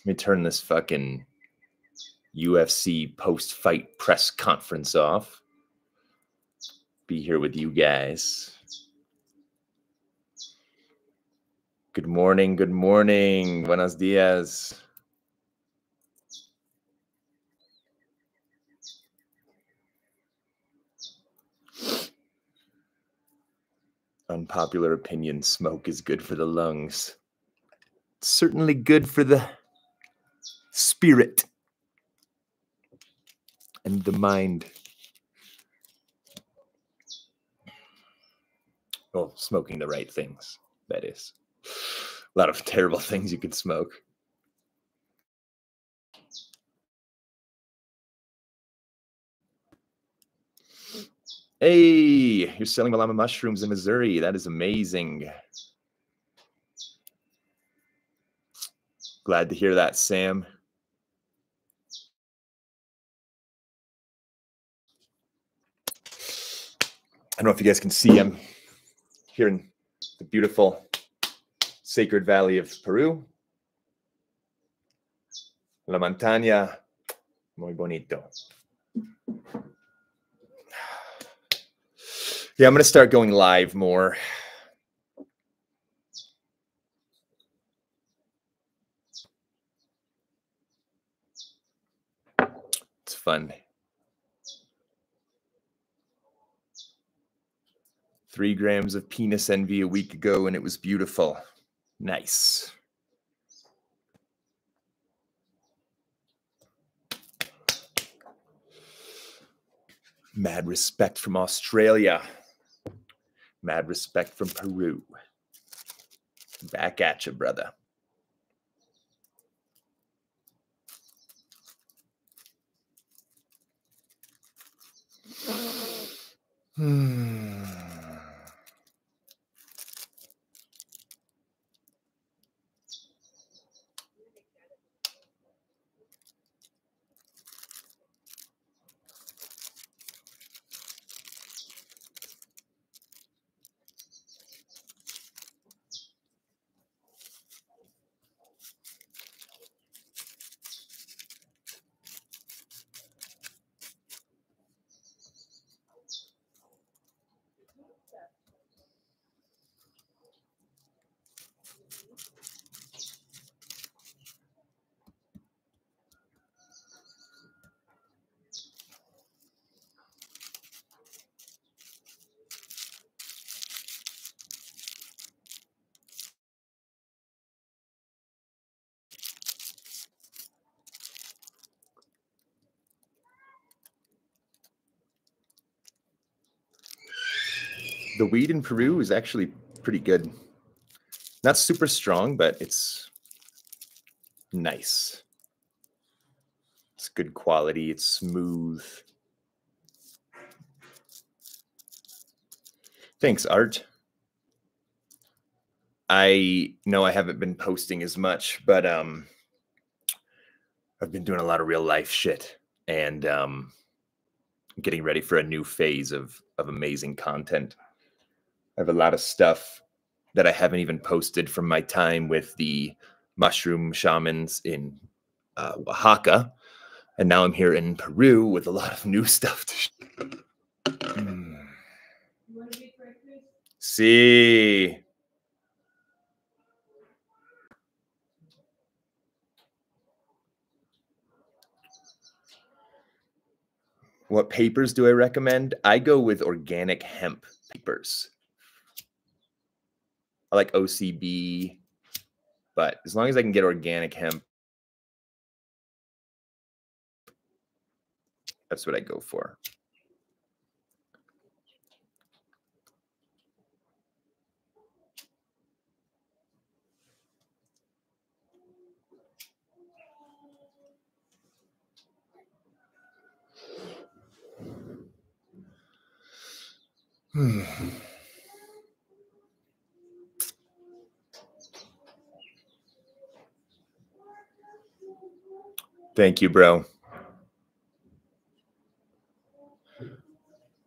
Let me turn this fucking UFC post-fight press conference off. Be here with you guys. Good morning, good morning. Buenos dias. Unpopular opinion, smoke is good for the lungs. It's certainly good for the spirit and the mind. Well, smoking the right things, that is. A lot of terrible things you could smoke. Hey, you're selling Malama mushrooms in Missouri. That is amazing. Glad to hear that, Sam. I don't know if you guys can see, I'm here in the beautiful Sacred Valley of Peru. La montaña, muy bonito. Yeah, I'm going to start going live more. It's fun. 3 grams of penis envy a week ago, and it was beautiful. Nice. Mad respect from Australia. Mad respect from Peru. Back at you, brother. The weed in Peru is actually pretty good. Not super strong, but it's nice. It's good quality. It's smooth. Thanks, Art. I know I haven't been posting as much, but I've been doing a lot of real life shit and getting ready for a new phase of amazing content. I have a lot of stuff that I haven't even posted from my time with the mushroom shamans in Oaxaca. And now I'm here in Peru with a lot of new stuff to see. What papers do I recommend? I go with organic hemp papers. I like OCB, but as long as I can get organic hemp, that's what I go for. Thank you, bro.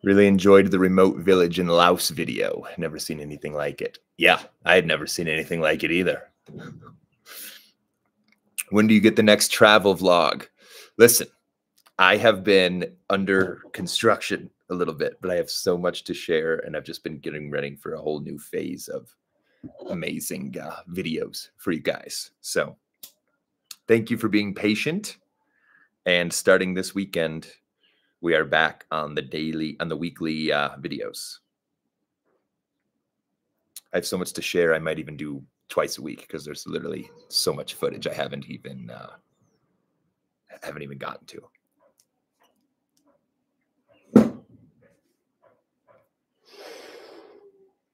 Really enjoyed the remote village in Laos video. Never seen anything like it. Yeah, I had never seen anything like it either. When do you get the next travel vlog? Listen, I have been under construction a little bit, but I have so much to share, and I've just been getting ready for a whole new phase of amazing videos for you guys. So thank you for being patient. And starting this weekend, we are back on the weekly videos. I have so much to share. I might even do twice a week because there's literally so much footage I haven't even gotten to.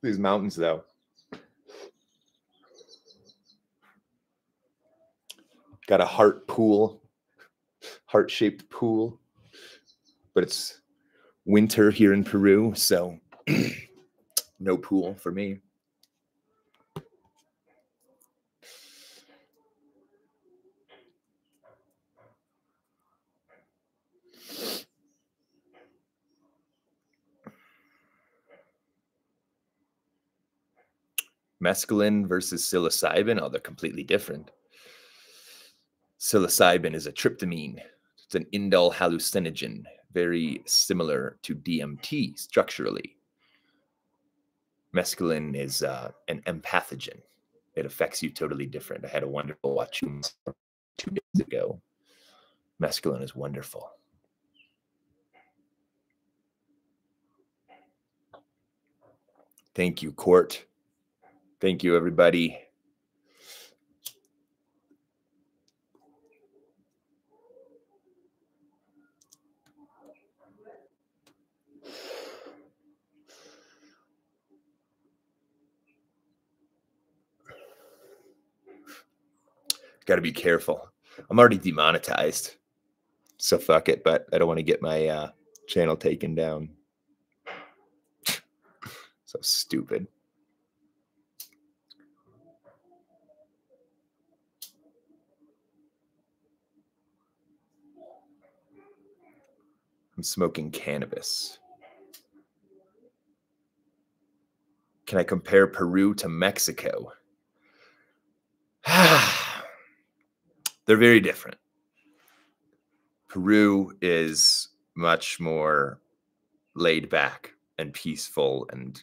These mountains, though. Got a heart-shaped pool, but it's winter here in Peru, so no pool for me. Mescaline versus psilocybin, oh, they're completely different. Psilocybin is a tryptamine. It's an indole hallucinogen, very similar to DMT structurally. Mescaline is an empathogen. It affects you totally different. I had a wonderful watch 2 days ago. Mescaline is wonderful. Thank you, Court. Thank you, everybody. Got to be careful. I'm already demonetized, so fuck it, but I don't want to get my channel taken down. So stupid. I'm smoking cannabis. Can I compare Peru to Mexico? They're very different. Peru is much more laid back and peaceful and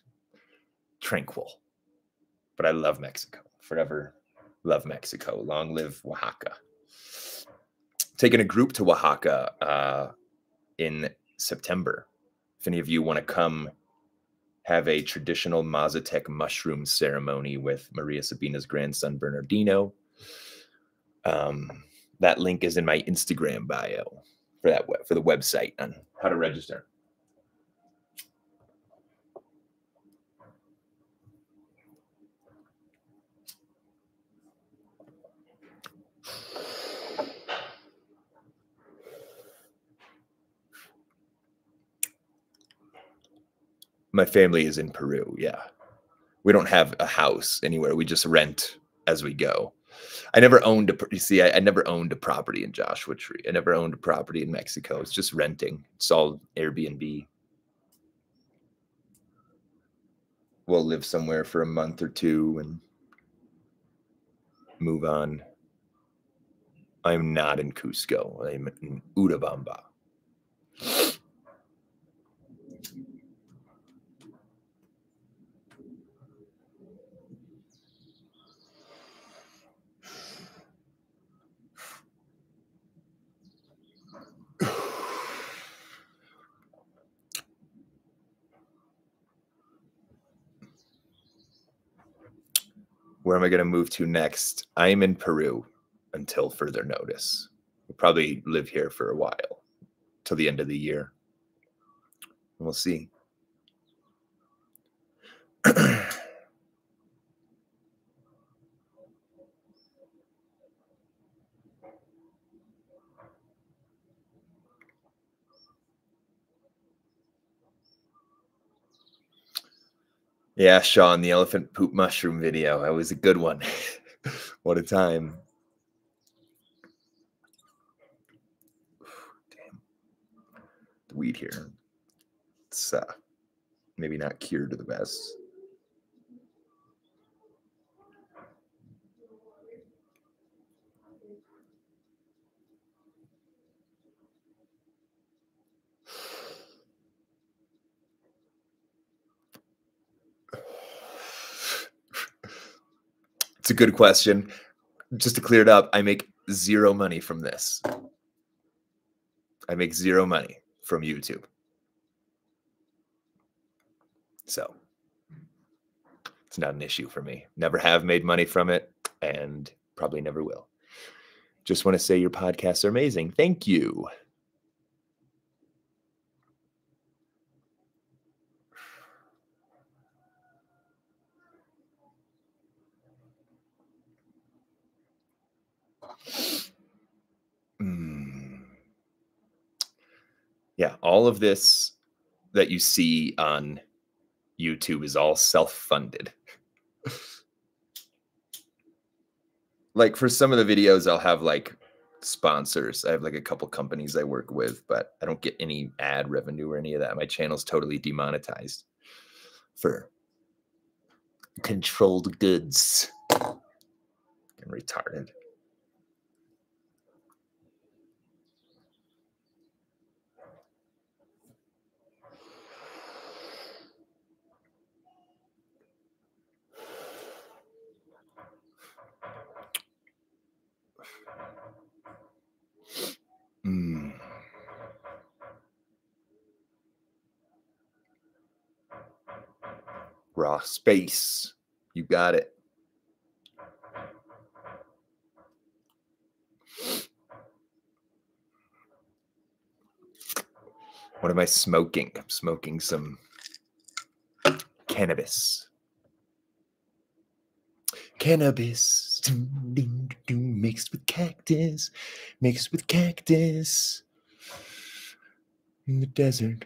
tranquil. But I love Mexico. Forever love Mexico. Long live Oaxaca. Taking a group to Oaxaca in September. If any of you want to come have a traditional Mazatec mushroom ceremony with Maria Sabina's grandson, Bernardino, that link is in my Instagram bio for the website on how to register. My family is in Peru, yeah. We don't have a house anywhere. We just rent as we go. I never owned I never owned a property in Joshua Tree. I never owned a property in Mexico. It's just renting. It's all Airbnb. We'll live somewhere for a month or two and move on. I'm not in Cusco. I'm in Urubamba. Where am I going to move to next? I'm in Peru until further notice. We'll probably live here for a while, till the end of the year. We'll see. Yeah, Sean, the elephant poop mushroom video. That was a good one. What a time. Damn. The weed here. It's maybe not cured to the best. It's a good question. Just to clear it up, I make zero money from this. I make zero money from YouTube. So it's not an issue for me. Never have made money from it and probably never will. Just want to say your podcasts are amazing. Thank you. Yeah, all of this that you see on YouTube is all self-funded. Like for some of the videos, I'll have like sponsors. I have like a couple companies I work with, but I don't get any ad revenue or any of that. My channel's totally demonetized for controlled goods. I'm retarded. Raw space. You got it. What am I smoking? I'm smoking some cannabis. Cannabis mixed with cactus, In the desert,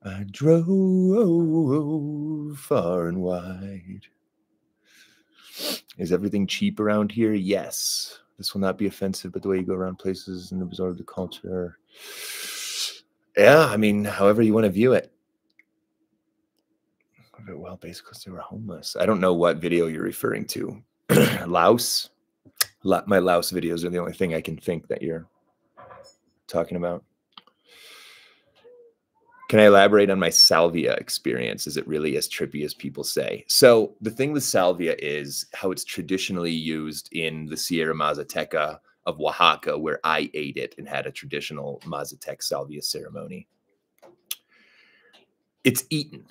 I drove far and wide. Is everything cheap around here? Yes. This will not be offensive, but the way you go around places and absorb the culture. Yeah, I mean, however you want to view it. Well, basically, they were homeless. I don't know what video you're referring to. Laos? My Laos videos are the only thing I can think that you're talking about. Can I elaborate on my salvia experience? Is it really as trippy as people say? So the thing with salvia is how it's traditionally used in the Sierra Mazateca of Oaxaca, where I ate it and had a traditional Mazatec salvia ceremony. It's eaten.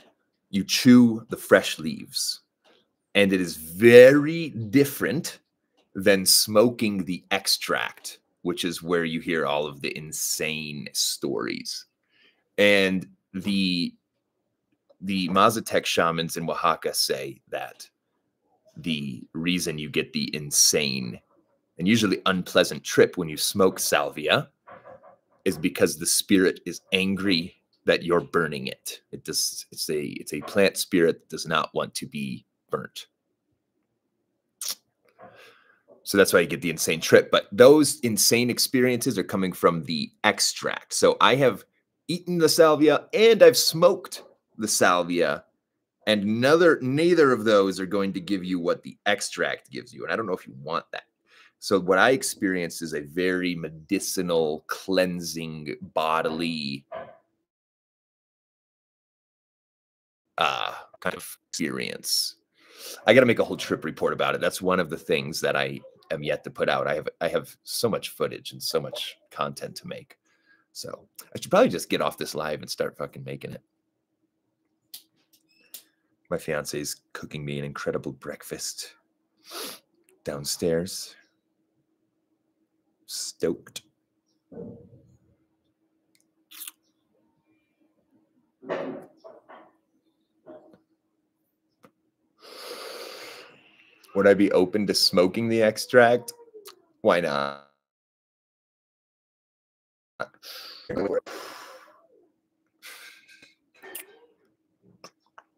You chew the fresh leaves. And it is very different than smoking the extract, which is where you hear all of the insane stories. And the Mazatec shamans in Oaxaca say that the reason you get the insane and usually unpleasant trip when you smoke salvia is because the spirit is angry that you're burning it. It's a plant spirit that does not want to be burnt. So that's why you get the insane trip. But those insane experiences are coming from the extract. So I have eaten the salvia and I've smoked the salvia, and neither of those are going to give you what the extract gives you. And I don't know if you want that. So what I experienced is a very medicinal, cleansing, bodily kind of experience. I got to make a whole trip report about it. That's one of the things that I am yet to put out. I have so much footage and so much content to make. So I should probably just get off this live and start fucking making it. My fiance is cooking me an incredible breakfast downstairs. Stoked. Would I be open to smoking the extract? Why not?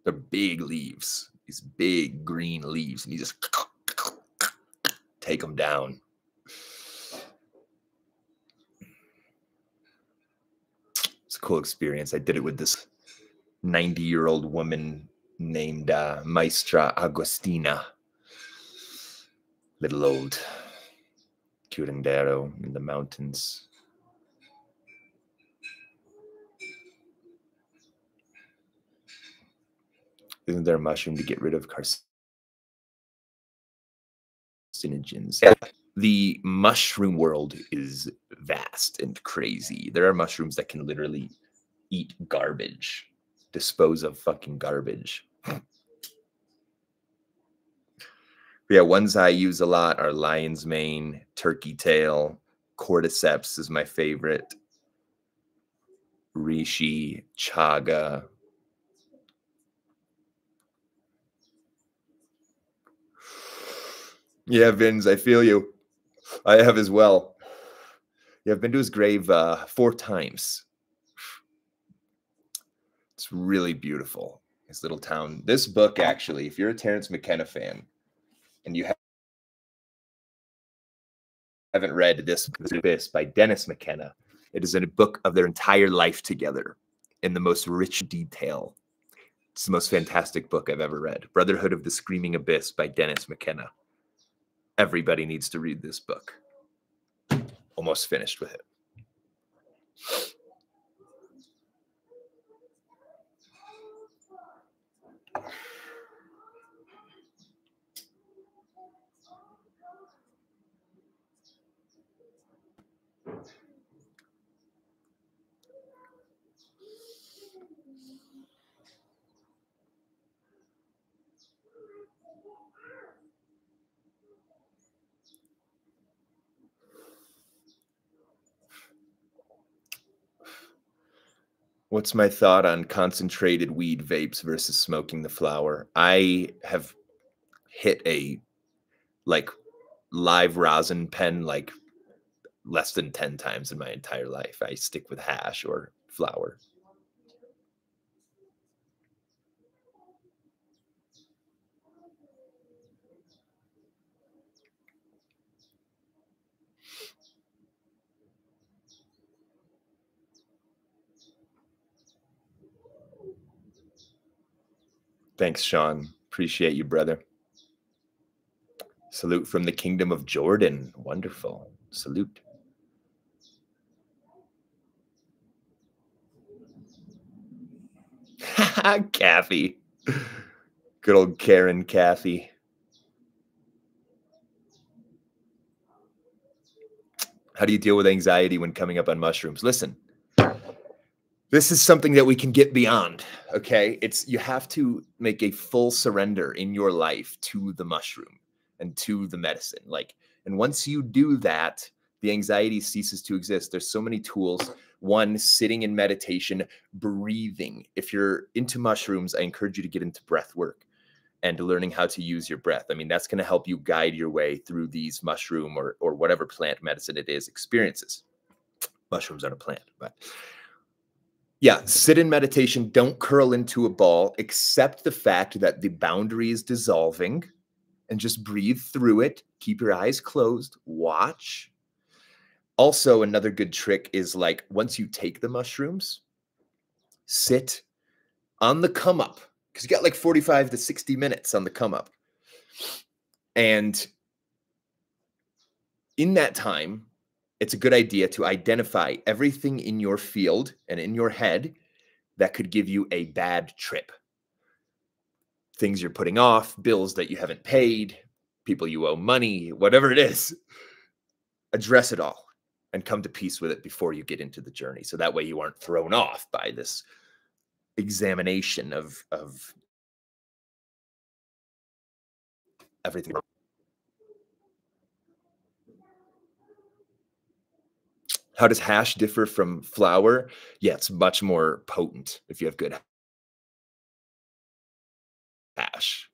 They're big leaves, these big green leaves, and you just take them down. It's a cool experience. I did it with this 90-year-old woman named Maestra Agostina. Little old curandero in the mountains. Isn't there a mushroom to get rid of carcinogens? Yeah. The mushroom world is vast and crazy. There are mushrooms that can literally eat garbage, dispose of fucking garbage. Yeah, ones I use a lot are lion's mane, turkey tail, cordyceps is my favorite, reishi, chaga. Yeah, Vince, I feel you. I have as well. Yeah, I've been to his grave 4 times. It's really beautiful. His little town. This book, actually, if you're a Terence McKenna fan and you haven't read this Abyss by Dennis McKenna, it is a book of their entire life together in the most rich detail. It's the most fantastic book I've ever read. Brotherhood of the Screaming Abyss by Dennis McKenna. Everybody needs to read this book. Almost finished with it. What's my thought on concentrated weed vapes versus smoking the flower? I have hit a like live rosin pen like less than 10 times in my entire life. I stick with hash or flower. Thanks, Sean. Appreciate you, brother. Salute from the Kingdom of Jordan. Wonderful. Salute. Kathy. Good old Karen Kathy. How do you deal with anxiety when coming up on mushrooms? Listen, this is something that we can get beyond, okay? You have to make a full surrender in your life to the mushroom and to the medicine. And once you do that, the anxiety ceases to exist. There's so many tools. One, sitting in meditation, breathing. If you're into mushrooms, I encourage you to get into breath work and learning how to use your breath. I mean, that's going to help you guide your way through these mushroom or whatever plant medicine it is experiences. Mushrooms aren't a plant, but yeah, sit in meditation. Don't curl into a ball. Accept the fact that the boundary is dissolving and just breathe through it. Keep your eyes closed. Watch. Also, another good trick is like once you take the mushrooms, sit on the come up because you got like 45 to 60 minutes on the come up. And in that time, it's a good idea to identify everything in your field and in your head that could give you a bad trip. Things you're putting off, bills that you haven't paid, people you owe money, whatever it is. Address it all and come to peace with it before you get into the journey. So that way you aren't thrown off by this examination of everything. How does hash differ from flower? Yeah, it's much more potent if you have good hash.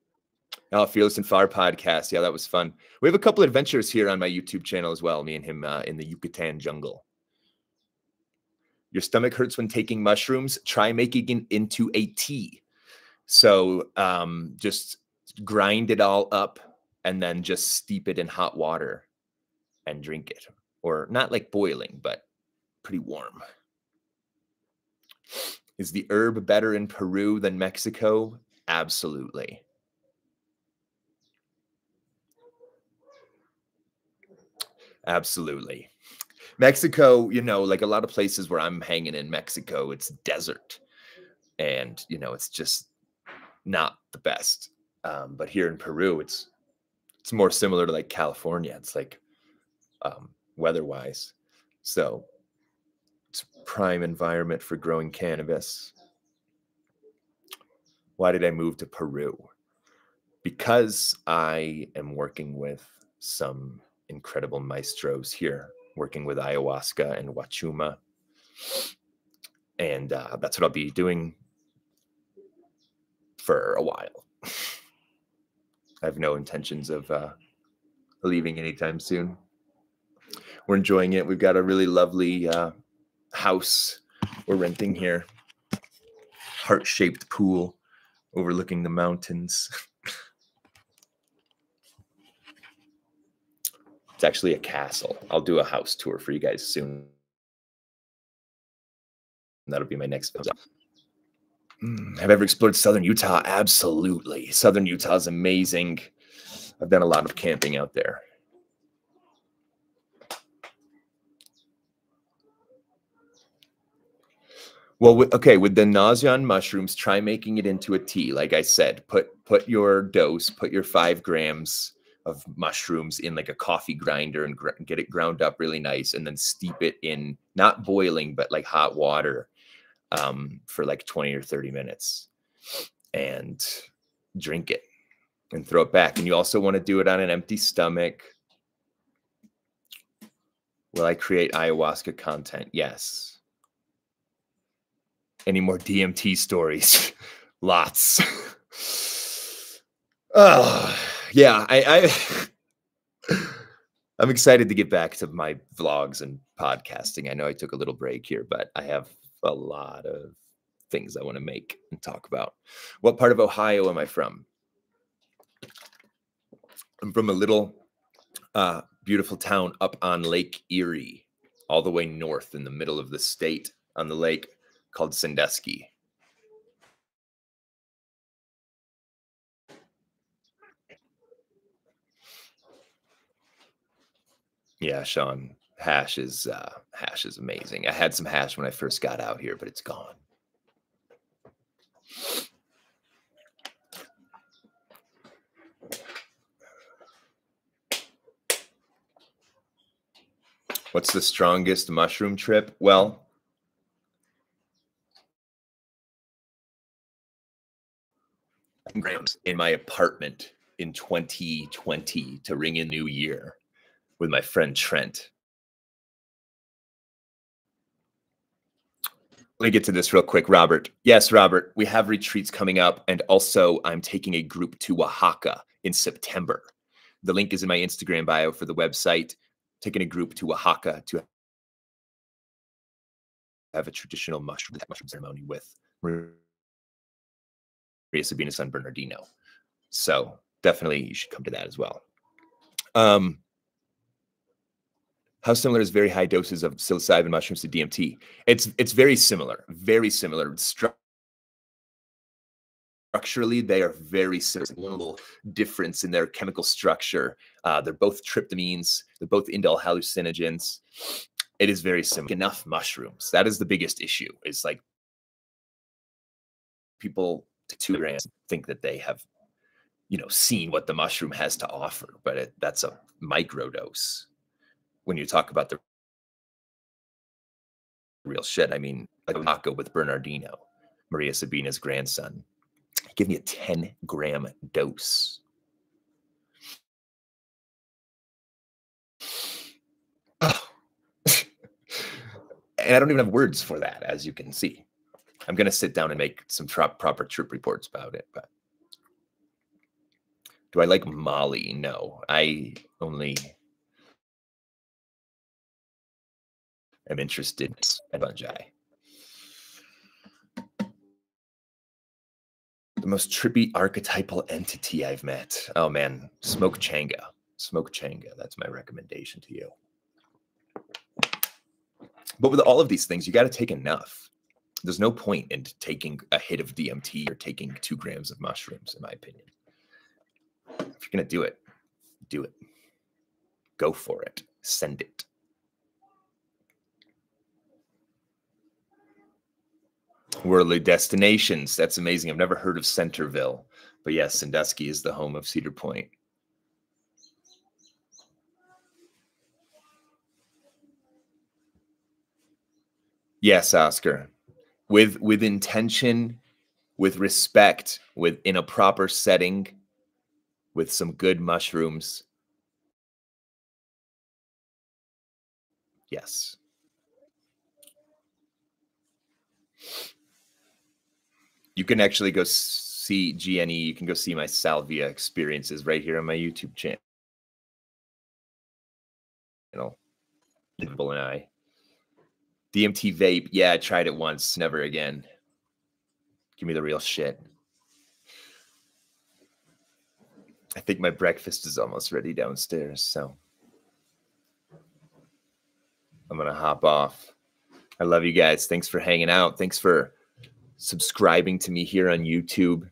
Oh, Fearless and Far podcast. Yeah, that was fun. We have a couple adventures here on my YouTube channel as well. Me and him in the Yucatan jungle. Your stomach hurts when taking mushrooms. Try making it into a tea. So just grind it all up and then just steep it in hot water and drink it. Or not like boiling, but pretty warm. Is the herb better in Peru than Mexico? Absolutely. Absolutely. Mexico, you know, like a lot of places where I'm hanging in Mexico, it's desert. And, you know, it's just not the best. But here in Peru, it's more similar to like California. It's like weather-wise. So it's prime environment for growing cannabis. Why did I move to Peru? Because I am working with some incredible maestros here, working with ayahuasca and wachuma. And that's what I'll be doing for a while. I have no intentions of leaving anytime soon. We're enjoying it. We've got a really lovely house we're renting here. Heart-shaped pool overlooking the mountains. It's actually a castle. I'll do a house tour for you guys soon. That'll be my next video. Have I ever explored Southern Utah? Absolutely. Southern Utah is amazing. I've done a lot of camping out there. Well, okay, with the nauseon mushrooms, try making it into a tea. Like I said, put your dose, put your 5 grams of mushrooms in like a coffee grinder and get it ground up really nice, and then steep it in not boiling but like hot water for like 20 or 30 minutes, and drink it and throw it back. And you also want to do it on an empty stomach. Will I create ayahuasca content? Yes. Any more DMT stories? Lots. Oh, yeah. I'm excited to get back to my vlogs and podcasting. I know I took a little break here, but I have a lot of things I want to make and talk about. What part of Ohio am I from? I'm from a little beautiful town up on Lake Erie, all the way north in the middle of the state on the lake, called Sandusky. Yeah, Sean, hash is amazing. I had some hash when I first got out here, but it's gone. What's the strongest mushroom trip? Well, grams in my apartment in 2020 to ring in New Year with my friend Trent. Let me get to this real quick, Robert. Yes, Robert, we have retreats coming up, and also I'm taking a group to Oaxaca in September. The link is in my Instagram bio for the website. Taking a group to Oaxaca to have a traditional mushroom ceremony with Maria Sabina's son Bernardino. So definitely you should come to that as well. How similar is very high doses of psilocybin mushrooms to DMT? It's very similar, very similar. Structurally, they are very similar. A little difference in their chemical structure. They're both tryptamines. They're both indole hallucinogens. It is very similar. Enough mushrooms. That is the biggest issue. Is like people to 2 grams think that they have, you know, seen what the mushroom has to offer, but that's a microdose. When you talk about the real shit, I mean, like Oaxaca with Bernardino, Maria Sabina's grandson. Give me a 10-gram dose. Oh. And I don't even have words for that, as you can see. I'm going to sit down and make some proper trip reports about it. But do I like Molly? No, I only am interested in fungi. The most trippy archetypal entity I've met. Oh man, Smoke Changa. Smoke Changa. That's my recommendation to you. But with all of these things, you got to take enough. There's no point in taking a hit of DMT or taking 2 grams of mushrooms, in my opinion. If you're going to do it, do it. Go for it. Send it. Worldly destinations. That's amazing. I've never heard of Centerville, but yes, Sandusky is the home of Cedar Point. Yes, Oscar. With intention, with respect, in a proper setting, with some good mushrooms. Yes. You can actually go see GNE. You can go see my salvia experiences right here on my YouTube channel. Livable and I. DMT vape. Yeah, I tried it once. Never again. Give me the real shit. I think my breakfast is almost ready downstairs, so I'm going to hop off. I love you guys. Thanks for hanging out. Thanks for subscribing to me here on YouTube.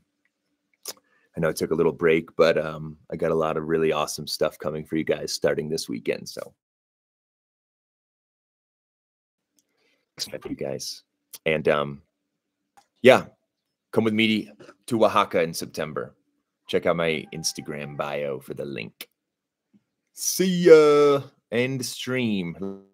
I know I took a little break, but I got a lot of really awesome stuff coming for you guys starting this weekend. So expect you guys. And yeah, come with me to Oaxaca in September. Check out my Instagram bio for the link. See ya. End stream.